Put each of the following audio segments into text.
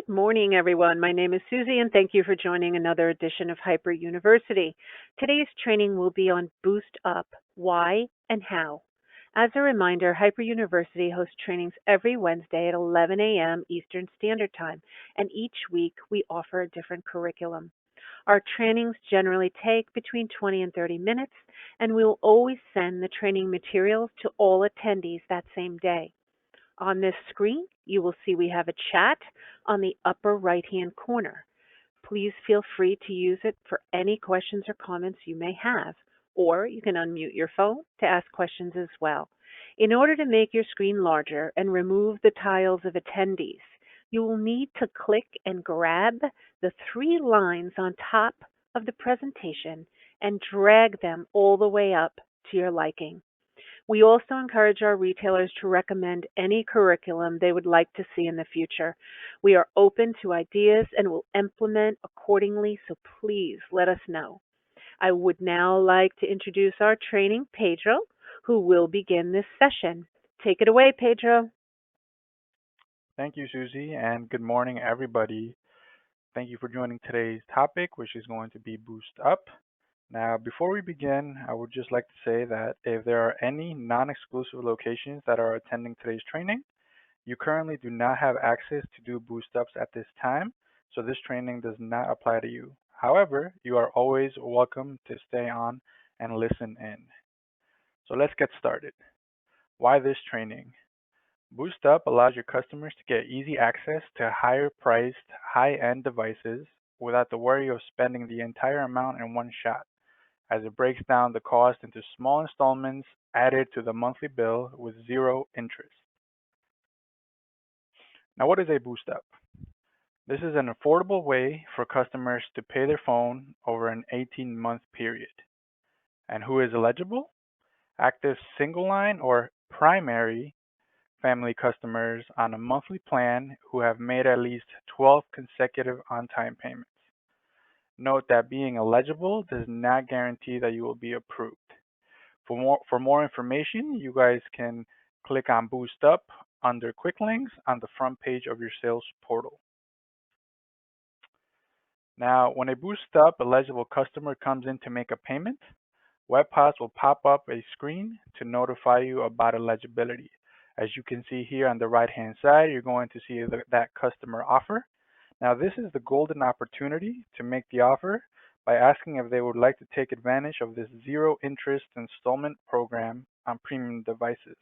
Good morning, everyone. My name is Susie, and thank you for joining another edition of Hyper University. Today's training will be on Boost Up, why and how. As a reminder, Hyper University hosts trainings every Wednesday at 11 a.m. Eastern Standard Time, and each week we offer a different curriculum. Our trainings generally take between 20 and 30 minutes, and we will always send the training materials to all attendees that same day. On this screen, you will see we have a chat on the upper right-hand corner. Please feel free to use it for any questions or comments you may have, or you can unmute your phone to ask questions as well. In order to make your screen larger and remove the tiles of attendees, you will need to click and grab the three lines on top of the presentation and drag them all the way up to your liking. We also encourage our retailers to recommend any curriculum they would like to see in the future. We are open to ideas and will implement accordingly, so please let us know. I would now like to introduce our training, Pedro, who will begin this session. Take it away, Pedro. Thank you, Susie, and good morning, everybody. Thank you for joining today's topic, which is going to be Boost Up. Now, before we begin, I would just like to say that if there are any non-exclusive locations that are attending today's training, you currently do not have access to do Boost Ups at this time, so this training does not apply to you. However, you are always welcome to stay on and listen in. So let's get started. Why this training? BoostUp allows your customers to get easy access to higher priced, high-end devices without the worry of spending the entire amount in one shot, as it breaks down the cost into small installments added to the monthly bill with zero interest. Now, what is a BoostUp? This is an affordable way for customers to pay their phone over an 18-month period. And who is eligible? Active single line or primary family customers on a monthly plan who have made at least 12 consecutive on-time payments. Note that being eligible does not guarantee that you will be approved. For more information, you guys can click on Boost Up under Quick Links on the front page of your sales portal. Now, when a Boost Up eligible customer comes in to make a payment, WebPods will pop up a screen to notify you about eligibility. As you can see here on the right-hand side, you're going to see that customer offer. Now, this is the golden opportunity to make the offer by asking if they would like to take advantage of this zero interest installment program on premium devices.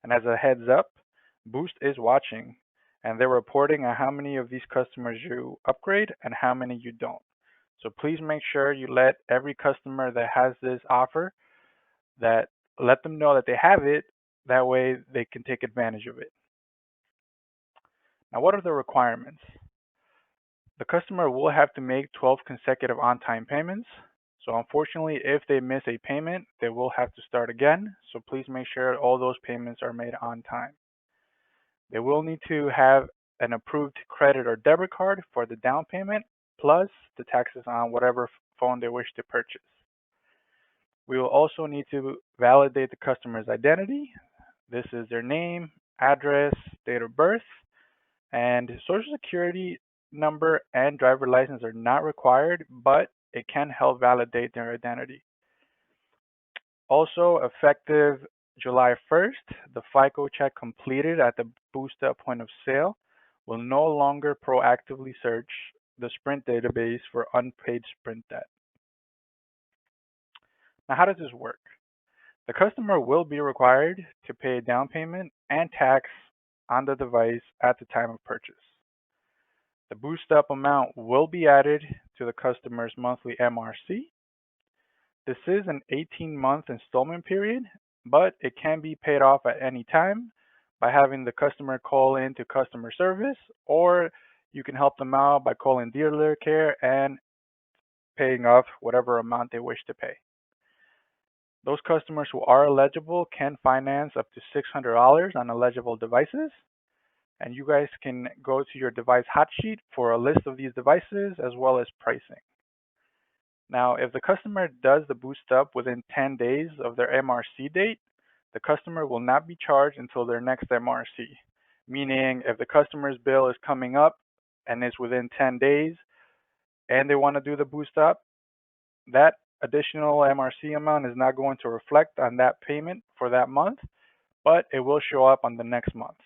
And as a heads up, Boost is watching, and they're reporting on how many of these customers you upgrade and how many you don't. So please make sure you let every customer that has this offer, that let them know that they have it. That way they can take advantage of it. Now, what are the requirements? The customer will have to make 12 consecutive on-time payments. So unfortunately, if they miss a payment, they will have to start again. So please make sure all those payments are made on time. They will need to have an approved credit or debit card for the down payment, plus the taxes on whatever phone they wish to purchase. We will also need to validate the customer's identity. This is their name, address, date of birth, and social security number and driver license are not required, but it can help validate their identity. Also, effective July 1st, the FICO check completed at the BoostUp point of sale will no longer proactively search the Sprint database for unpaid Sprint debt. Now, how does this work? The customer will be required to pay a down payment and tax on the device at the time of purchase. The BoostUp amount will be added to the customer's monthly MRC. This is an 18-month installment period, but it can be paid off at any time by having the customer call in to customer service, or you can help them out by calling dealer care and paying off whatever amount they wish to pay. Those customers who are eligible can finance up to $600 on eligible devices. And you guys can go to your device hot sheet for a list of these devices as well as pricing. Now, if the customer does the Boost Up within 10 days of their MRC date, the customer will not be charged until their next MRC. Meaning, if the customer's bill is coming up and it's within 10 days and they want to do the boost up, that additional MRC amount is not going to reflect on that payment for that month, but it will show up on the next month.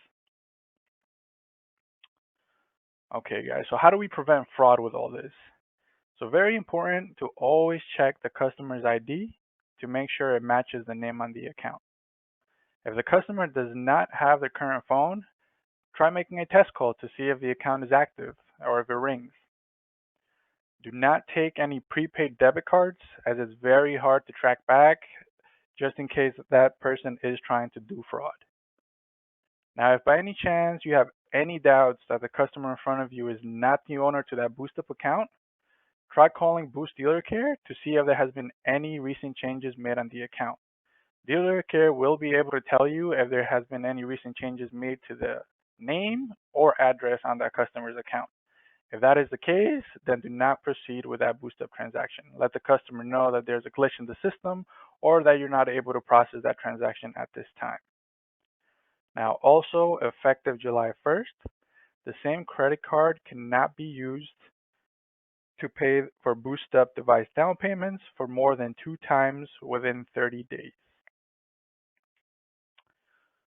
Okay, guys, so how do we prevent fraud with all this? So very important to always check the customer's ID to make sure it matches the name on the account. If the customer does not have the current phone, try making a test call to see if the account is active or if it rings. Do not take any prepaid debit cards as it's very hard to track back just in case that person is trying to do fraud. Now, if by any chance you have any doubts that the customer in front of you is not the owner to that BoostUp account, try calling Boost Dealer Care to see if there has been any recent changes made on the account. Dealer Care will be able to tell you if there has been any recent changes made to the name or address on that customer's account. If that is the case, then do not proceed with that BoostUp transaction. Let the customer know that there's a glitch in the system or that you're not able to process that transaction at this time. Now, also effective July 1st, the same credit card cannot be used to pay for BoostUp device down payments for more than 2 times within 30 days.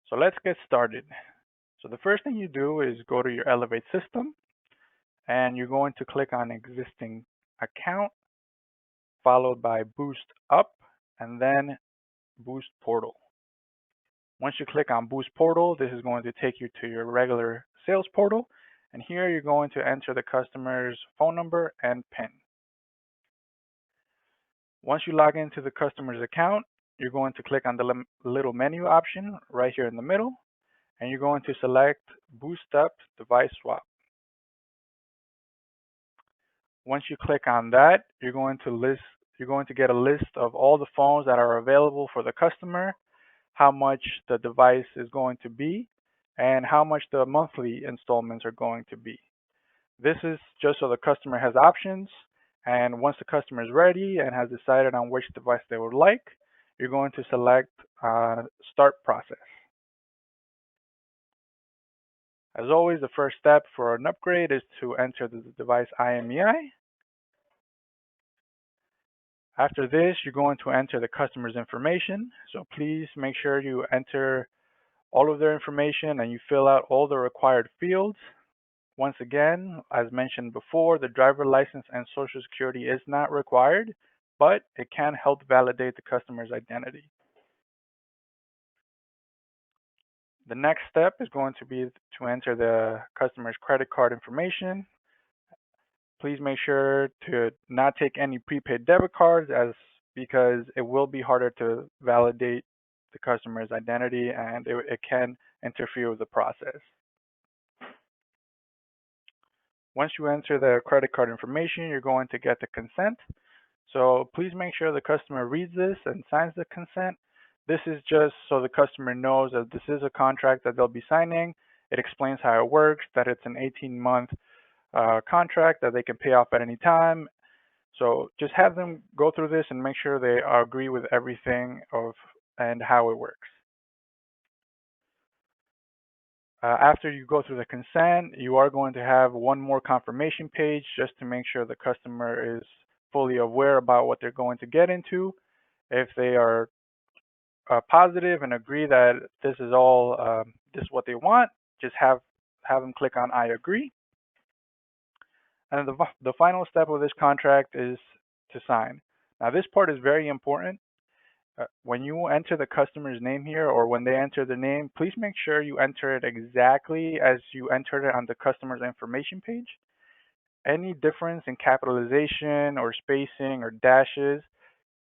So let's get started. So the first thing you do is go to your Elevate system and you're going to click on existing account followed by BoostUp and then Boost Portal. Once you click on Boost Portal, this is going to take you to your regular sales portal, and here you're going to enter the customer's phone number and PIN. Once you log into the customer's account, you're going to click on the little menu option right here in the middle, and you're going to select BoostUp Device Swap. Once you click on that, you're going to get a list of all the phones that are available for the customer, how much the device is going to be, and how much the monthly installments are going to be. This is just so the customer has options, and once the customer is ready and has decided on which device they would like, you're going to select Start Process. As always, the first step for an upgrade is to enter the device IMEI. After this, you're going to enter the customer's information. So please make sure you enter all of their information and you fill out all the required fields. Once again, as mentioned before, the driver license and social security is not required, but it can help validate the customer's identity. The next step is going to be to enter the customer's credit card information. Please make sure to not take any prepaid debit cards because it will be harder to validate the customer's identity and it can interfere with the process. Once you enter the credit card information, you're going to get the consent. So please make sure the customer reads this and signs the consent. This is just so the customer knows that this is a contract that they'll be signing. It explains how it works, that it's an 18-month contract that they can pay off at any time. So just have them go through this and make sure they agree with everything and how it works. After you go through the consent, you are going to have one more confirmation page just to make sure the customer is fully aware about what they're going to get into. If they are positive and agree that this is what they want, just have them click on I agree. And the final step of this contract is to sign. Now this part is very important. When you enter the customer's name here or when they enter the name, please make sure you enter it exactly as you entered it on the customer's information page. Any difference in capitalization or spacing or dashes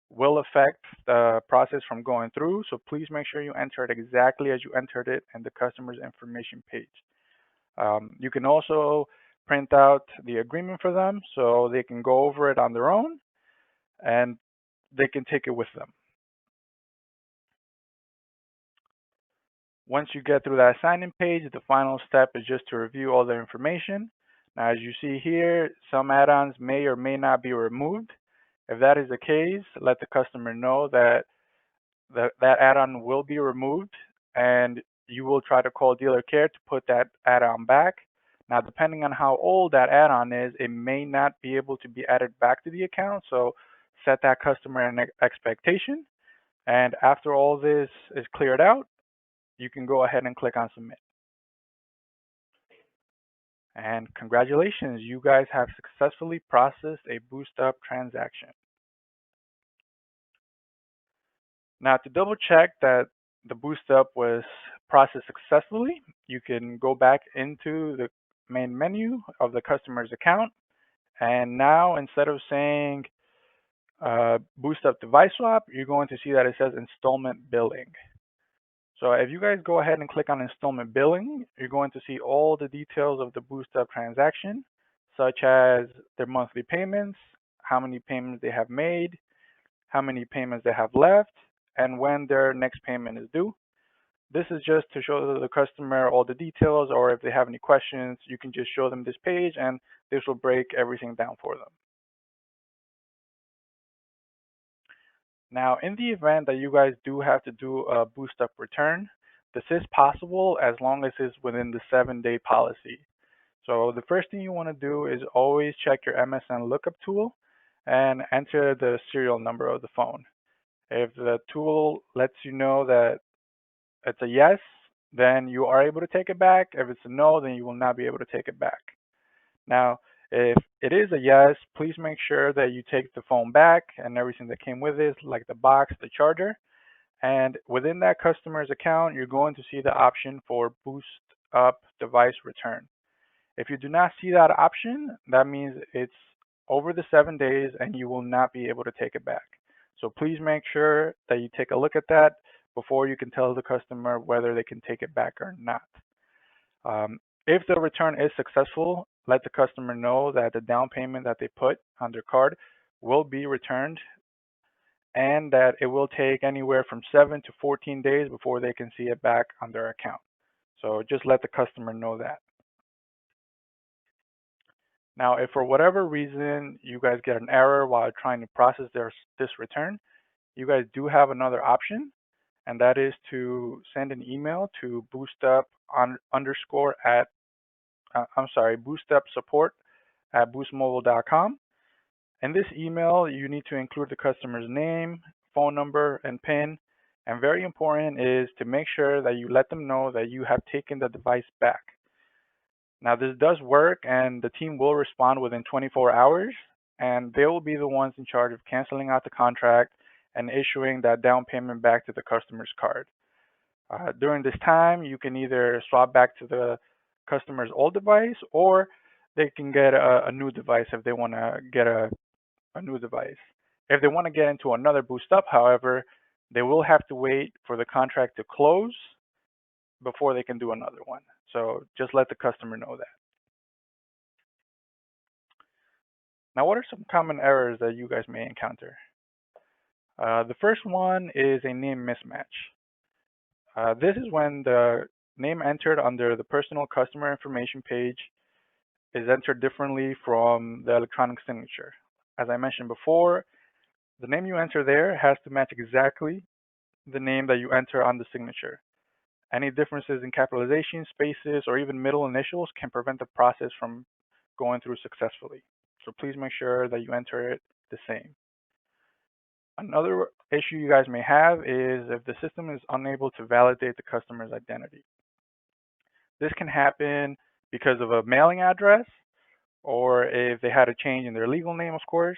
will affect the process from going through. So please make sure you enter it exactly as you entered it in the customer's information page. You can also print out the agreement for them so they can go over it on their own and they can take it with them. Once you get through that sign-in page, the final step is just to review all the information. Now, as you see here, some add-ons may or may not be removed. If that is the case, let the customer know that that add-on will be removed and you will try to call dealer care to put that add-on back. Now, depending on how old that add-on is, it may not be able to be added back to the account. So set that customer an expectation. And after all this is cleared out, you can go ahead and click on submit. And congratulations, you guys have successfully processed a BoostUp transaction. Now, to double check that the BoostUp was processed successfully, you can go back into the main menu of the customer's account. And now, instead of saying BoostUp device swap, you're going to see that it says installment billing. So if you guys go ahead and click on installment billing, you're going to see all the details of the BoostUp transaction, such as their monthly payments, how many payments they have made, how many payments they have left, and when their next payment is due. This is just to show the customer all the details, or if they have any questions, you can just show them this page and this will break everything down for them. Now, in the event that you guys do have to do a BoostUp return, this is possible as long as it's within the 7-day policy. So the first thing you want to do is always check your MSN lookup tool and enter the serial number of the phone. If the tool lets you know that it's a yes, then you are able to take it back. If it's a no, then you will not be able to take it back. Now, if it is a yes, please make sure that you take the phone back and everything that came with it, like the box, the charger. And within that customer's account, you're going to see the option for BoostUp device return. If you do not see that option, that means it's over the 7 days and you will not be able to take it back. So please make sure that you take a look at that before you can tell the customer whether they can take it back or not. If the return is successful, let the customer know that the down payment that they put on their card will be returned and that it will take anywhere from 7 to 14 days before they can see it back on their account. So just let the customer know that. Now, if for whatever reason you guys get an error while trying to process this return, you guys do have another option, and that is to send an email to BoostUp support at boostmobile.com. In this email, you need to include the customer's name, phone number, and PIN. And very important is to make sure that you let them know that you have taken the device back. Now, this does work, and the team will respond within 24 hours, and they will be the ones in charge of canceling out the contract and issuing that down payment back to the customer's card. During this time, you can either swap back to the customer's old device, or they can get a new device if they want to get a new device. If they want to get into another BoostUp, however, they will have to wait for the contract to close before they can do another one. So just let the customer know that. Now, what are some common errors that you guys may encounter? The first one is a name mismatch. This is when the name entered under the personal customer information page is entered differently from the electronic signature. As I mentioned before, the name you enter there has to match exactly the name that you enter on the signature. Any differences in capitalization, spaces, or even middle initials can prevent the process from going through successfully. So please make sure that you enter it the same. Another issue you guys may have is if the system is unable to validate the customer's identity. This can happen because of a mailing address or if they had a change in their legal name, of course.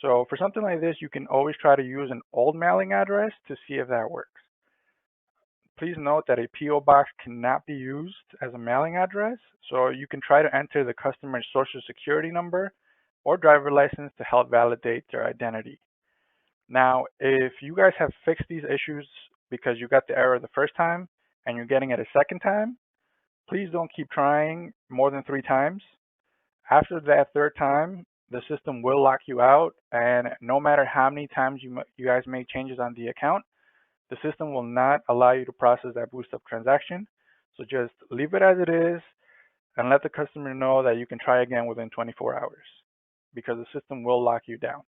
So for something like this, you can always try to use an old mailing address to see if that works. Please note that a PO box cannot be used as a mailing address, so you can try to enter the customer's social security number or driver license to help validate their identity. Now, if you guys have fixed these issues because you got the error the first time and you're getting it a second time, please don't keep trying more than 3 times. After that third time, the system will lock you out, and no matter how many times you guys make changes on the account, the system will not allow you to process that BoostUp transaction. So just leave it as it is and let the customer know that you can try again within 24 hours because the system will lock you down.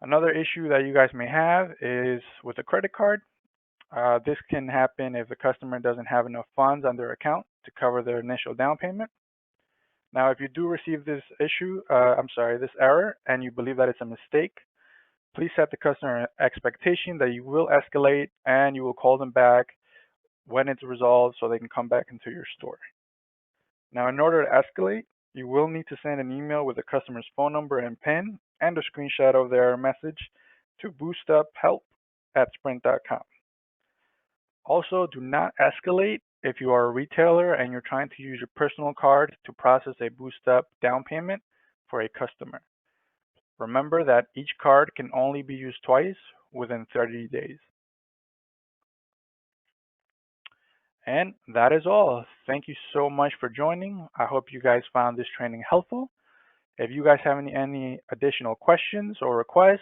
Another issue that you guys may have is with a credit card. This can happen if the customer doesn't have enough funds on their account to cover their initial down payment. Now, if you do receive this this error, and you believe that it's a mistake, please set the customer expectation that you will escalate and you will call them back when it's resolved so they can come back into your store. Now, in order to escalate, you will need to send an email with the customer's phone number and PIN and a screenshot of their message to boostuphelp@sprint.com. Also, do not escalate if you are a retailer and you're trying to use your personal card to process a BoostUp down payment for a customer. Remember that each card can only be used twice within 30 days. And that is all. Thank you so much for joining. I hope you guys found this training helpful. If you guys have any additional questions or requests,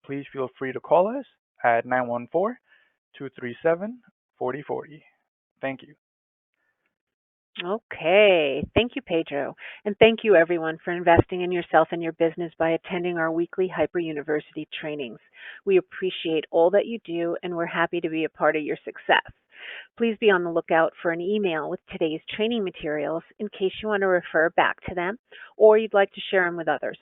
please feel free to call us at 914-237-4040. Thank you. Okay. Thank you, Pedro. And thank you, everyone, for investing in yourself and your business by attending our weekly Hyper University trainings. We appreciate all that you do, and we're happy to be a part of your success. Please be on the lookout for an email with today's training materials in case you want to refer back to them or you'd like to share them with others.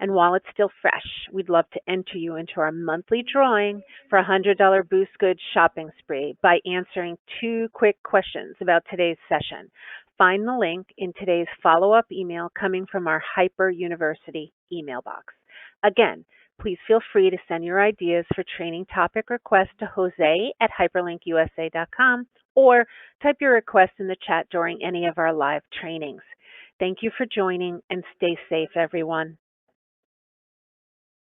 And while it's still fresh, we'd love to enter you into our monthly drawing for a $100 Boost Goods shopping spree by answering 2 quick questions about today's session. Find the link in today's follow-up email coming from our Hyper University email box. Again, please feel free to send your ideas for training topic requests to Jose at hyperlinkusa.com or type your request in the chat during any of our live trainings. Thank you for joining and stay safe, everyone.